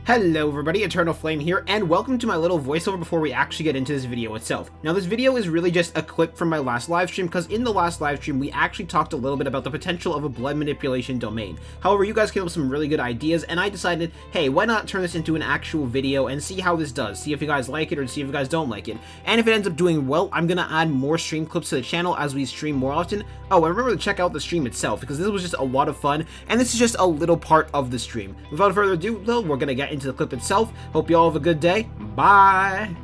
Hello everybody, Eternal Flame here, and welcome to my little voiceover before we actually get into this video itself. Now this video is really just a clip from my last livestream, because in the last livestream we actually talked a little bit about the potential of a blood manipulation domain. However, you guys came up with some really good ideas, and I decided, hey, why not turn this into an actual video and see how this does, see if you guys like it or see if you guys don't like it. And if it ends up doing well, I'm gonna add more stream clips to the channel as we stream more often. Oh, and remember to check out the stream itself, because this was just a lot of fun, and this is just a little part of the stream. Without further ado, though, we're gonna get into the clip itself. Hope you all have a good day. Bye.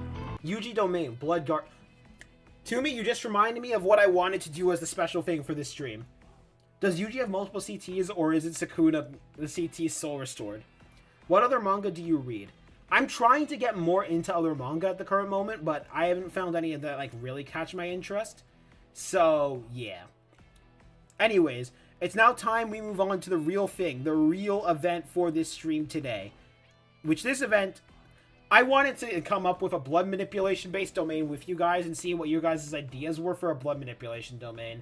UG domain, Bloodguard. To me, you just reminded me of what I wanted to do as the special thing for this stream. Does UG have multiple CTs, or is it Sukuna, the CT Soul Restored? What other manga do you read? I'm trying to get more into other manga at the current moment, but I haven't found any that like really catch my interest. So, yeah. Anyways, it's now time we move on to the real thing, the real event for this stream today. Which this event, I wanted to come up with a blood manipulation based domain with you guys and see what your guys' ideas were for a blood manipulation domain.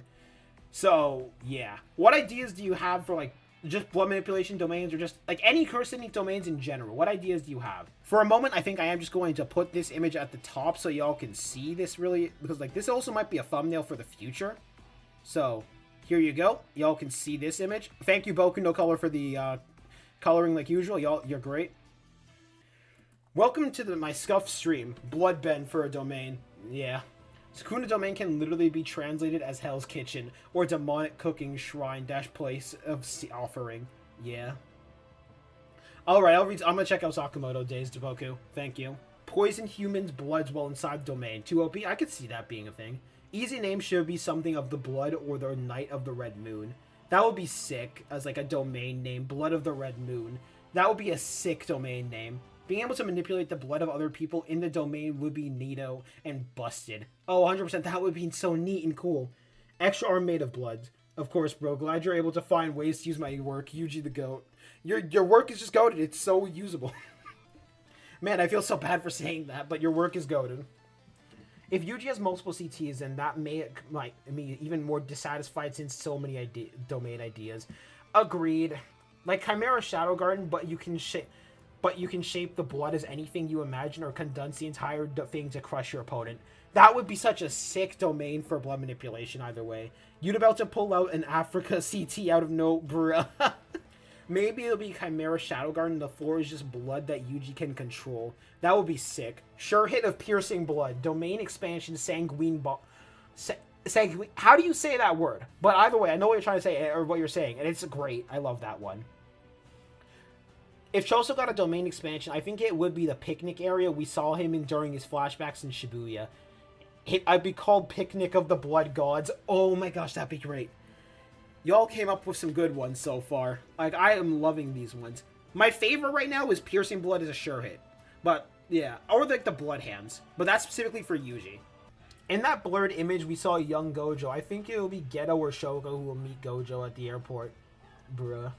So, yeah. What ideas do you have for, like, just blood manipulation domains or just, like, any cursing domains in general? What ideas do you have? For a moment, I think I am just going to put this image at the top so y'all can see this really, because, like, this also might be a thumbnail for the future. So, here you go. Y'all can see this image. Thank you, Boku no Color, for the coloring like usual. Y'all, you're great. Welcome to my scuff stream, Bloodbend for a domain. Yeah. Sukuna domain can literally be translated as Hell's Kitchen, or demonic cooking shrine dash place of offering. Yeah. Alright, I'm gonna check out Sakamoto Days to Boku. Thank you. Poison humans' bloods while inside domain. 2 OP, I could see that being a thing. Easy name should be something of the blood or the night of the red moon. That would be sick as like a domain name, Blood of the Red Moon. That would be a sick domain name. Being able to manipulate the blood of other people in the domain would be neato and busted. Oh, 100%, that would be so neat and cool. Extra arm made of blood. Of course, bro, glad you're able to find ways to use my work. Yuji the GOAT. Your work is just goated. It's so usable. Man, I feel so bad for saying that, but your work is goated. If Yuji has multiple CTs, then that may make me even more dissatisfied since so many domain ideas. Agreed. Like Chimera Shadow Garden, but you can shape the blood as anything you imagine or condense the entire thing to crush your opponent. That would be such a sick domain for blood manipulation either way. You'd about to pull out an Africa CT out of no bruh. Maybe it'll be Chimera Shadow Garden. The floor is just blood that Yuji can control. That would be sick. Sure hit of piercing blood. Domain expansion sanguine sanguine. How do you say that word? But either way, I know what you're trying to say or what you're saying, and it's great. I love that one. If Choso got a domain expansion, I think it would be the picnic area we saw him in during his flashbacks in Shibuya. I'd be called Picnic of the Blood Gods. Oh my gosh, that'd be great. Y'all came up with some good ones so far. Like, I am loving these ones. My favorite right now is Piercing Blood is a sure hit. But, yeah. Or like the Blood Hands. But that's specifically for Yuji. In that blurred image, we saw young Gojo. I think it will be Geto or Shogo who will meet Gojo at the airport. Bruh.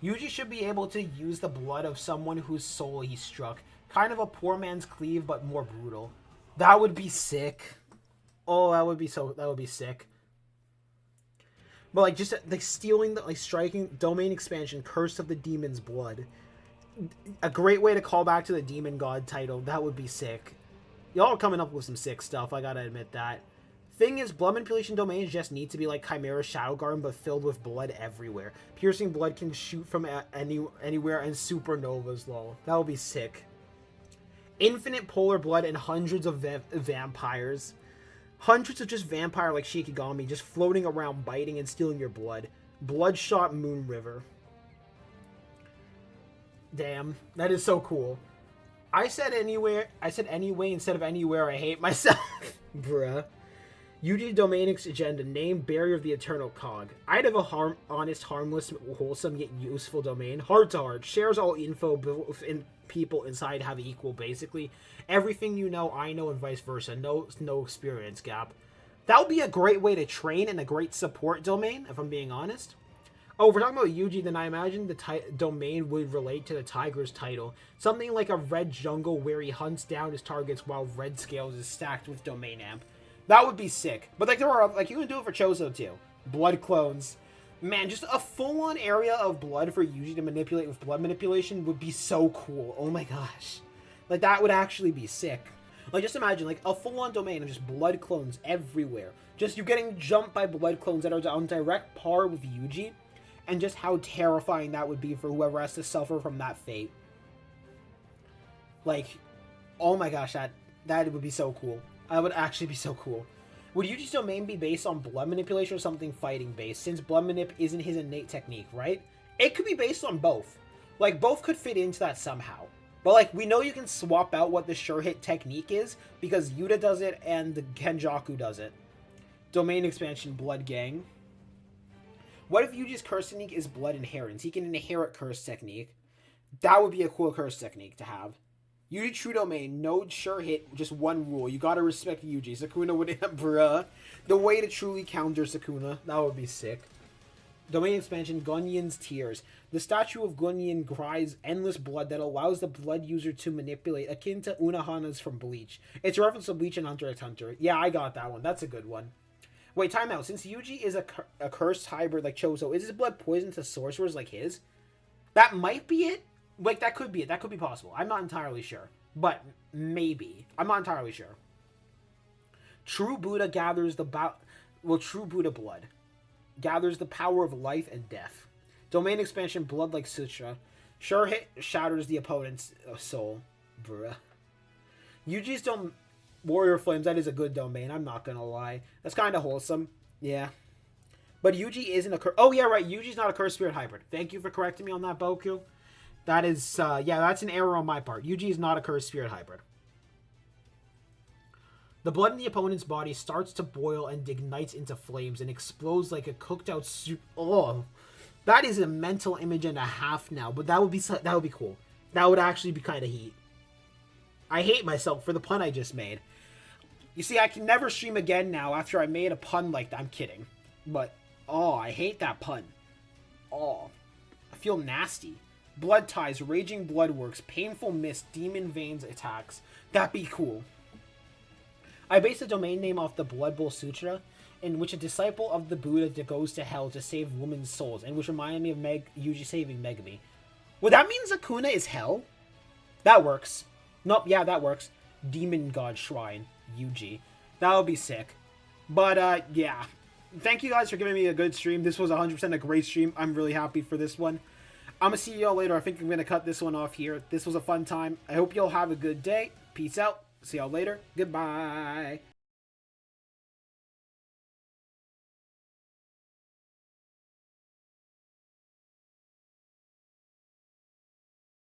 Yuji should be able to use the blood of someone whose soul he struck. Kind of a poor man's cleave, but more brutal. That would be sick. Oh, that would be sick. But like just like stealing the striking domain expansion, Curse of the Demon's Blood. A great way to call back to the Demon God title. That would be sick. Y'all are coming up with some sick stuff, I gotta admit that. Thing is, blood manipulation domains just need to be like Chimera Shadow Garden, but filled with blood everywhere. Piercing blood can shoot from anywhere, and supernovas, lol. That would be sick. Infinite polar blood and hundreds of vampires. Hundreds of just vampire like Shikigami just floating around, biting and stealing your blood. Bloodshot Moon River. Damn, that is so cool. I said anyway instead of anywhere. I hate myself. Bruh. UG domain agenda, name Barrier of the Eternal Cog. I'd have a honest, harmless, wholesome, yet useful domain. Heart to heart. Shares all info and people inside have equal, basically. Everything you know, I know, and vice versa. No experience gap. That would be a great way to train and a great support domain, if I'm being honest. Oh, if we're talking about Yuji, then I imagine the domain would relate to the Tiger's title. Something like a red jungle where he hunts down his targets while red scales is stacked with domain amp. That would be sick. But like there are like you can do it for Choso too. Blood clones. Man, just a full-on area of blood for Yuji to manipulate with blood manipulation would be so cool. Oh my gosh. Like, that would actually be sick. Like, just imagine, like, a full-on domain of just blood clones everywhere. Just you getting jumped by blood clones that are on direct par with Yuji. And just how terrifying that would be for whoever has to suffer from that fate. Like, oh my gosh, that would be so cool. That would actually be so cool. Would Yuji's domain be based on blood manipulation or something fighting based, since blood manip isn't his innate technique, right? It could be based on both. Like, both could fit into that somehow. But, like, we know you can swap out what the sure hit technique is, because Yuta does it and the Kenjaku does it. Domain expansion, Blood Gang. What if Yuji's curse technique is blood inheritance? He can inherit curse technique. That would be a cool curse technique to have. Yuji True Domain, no sure hit, just one rule. You gotta respect Yuji. Sukuna would bruh. The way to truly counter Sukuna. That would be sick. Domain expansion, Gunyan's Tears. The statue of Gunyan cries endless blood that allows the blood user to manipulate, akin to Unohana's from Bleach. It's a reference to Bleach and Hunter x Hunter. Yeah, I got that one. That's a good one. Wait, time out. Since Yuji is a cursed hybrid like Chozo, is his blood poison to sorcerers like his? That might be it. Like, that could be it. That could be possible. I'm not entirely sure. But maybe. I'm not entirely sure. True Buddha gathers the True Buddha blood gathers the power of life and death. Domain expansion, Blood like Sutra. Sure hit shatters the opponent's soul. Bruh. Yuji's Warrior Flames, that is a good domain. I'm not gonna lie. That's kind of wholesome. Yeah. But Yuji isn't a oh, yeah, right. Yuji's not a Cursed Spirit hybrid. Thank you for correcting me on that, Boku. That is, yeah, that's an error on my part. Yuji is not a Cursed Spirit hybrid. The blood in the opponent's body starts to boil and ignites into flames and explodes like a cooked out soup. Oh, that is a mental image and a half now, but that would be cool. That would actually be kind of heat. I hate myself for the pun I just made. You see, I can never stream again now after I made a pun like that. I'm kidding. But, oh, I hate that pun. Oh, I feel nasty. Blood ties, raging bloodworks, painful mist, demon veins attacks. That'd be cool. I based the domain name off the Blood Bowl Sutra, in which a disciple of the Buddha goes to hell to save women's souls, and which reminded me of Yuji saving Megumi. Well, that means Akuna is hell? That works. Nope, yeah, that works. Demon God Shrine, Yuji. That would be sick. But, yeah. Thank you guys for giving me a good stream. This was 100% a great stream. I'm really happy for this one. I'm gonna see y'all later. I think I'm gonna cut this one off here. This was a fun time. I hope y'all have a good day. Peace out. See y'all later. Goodbye.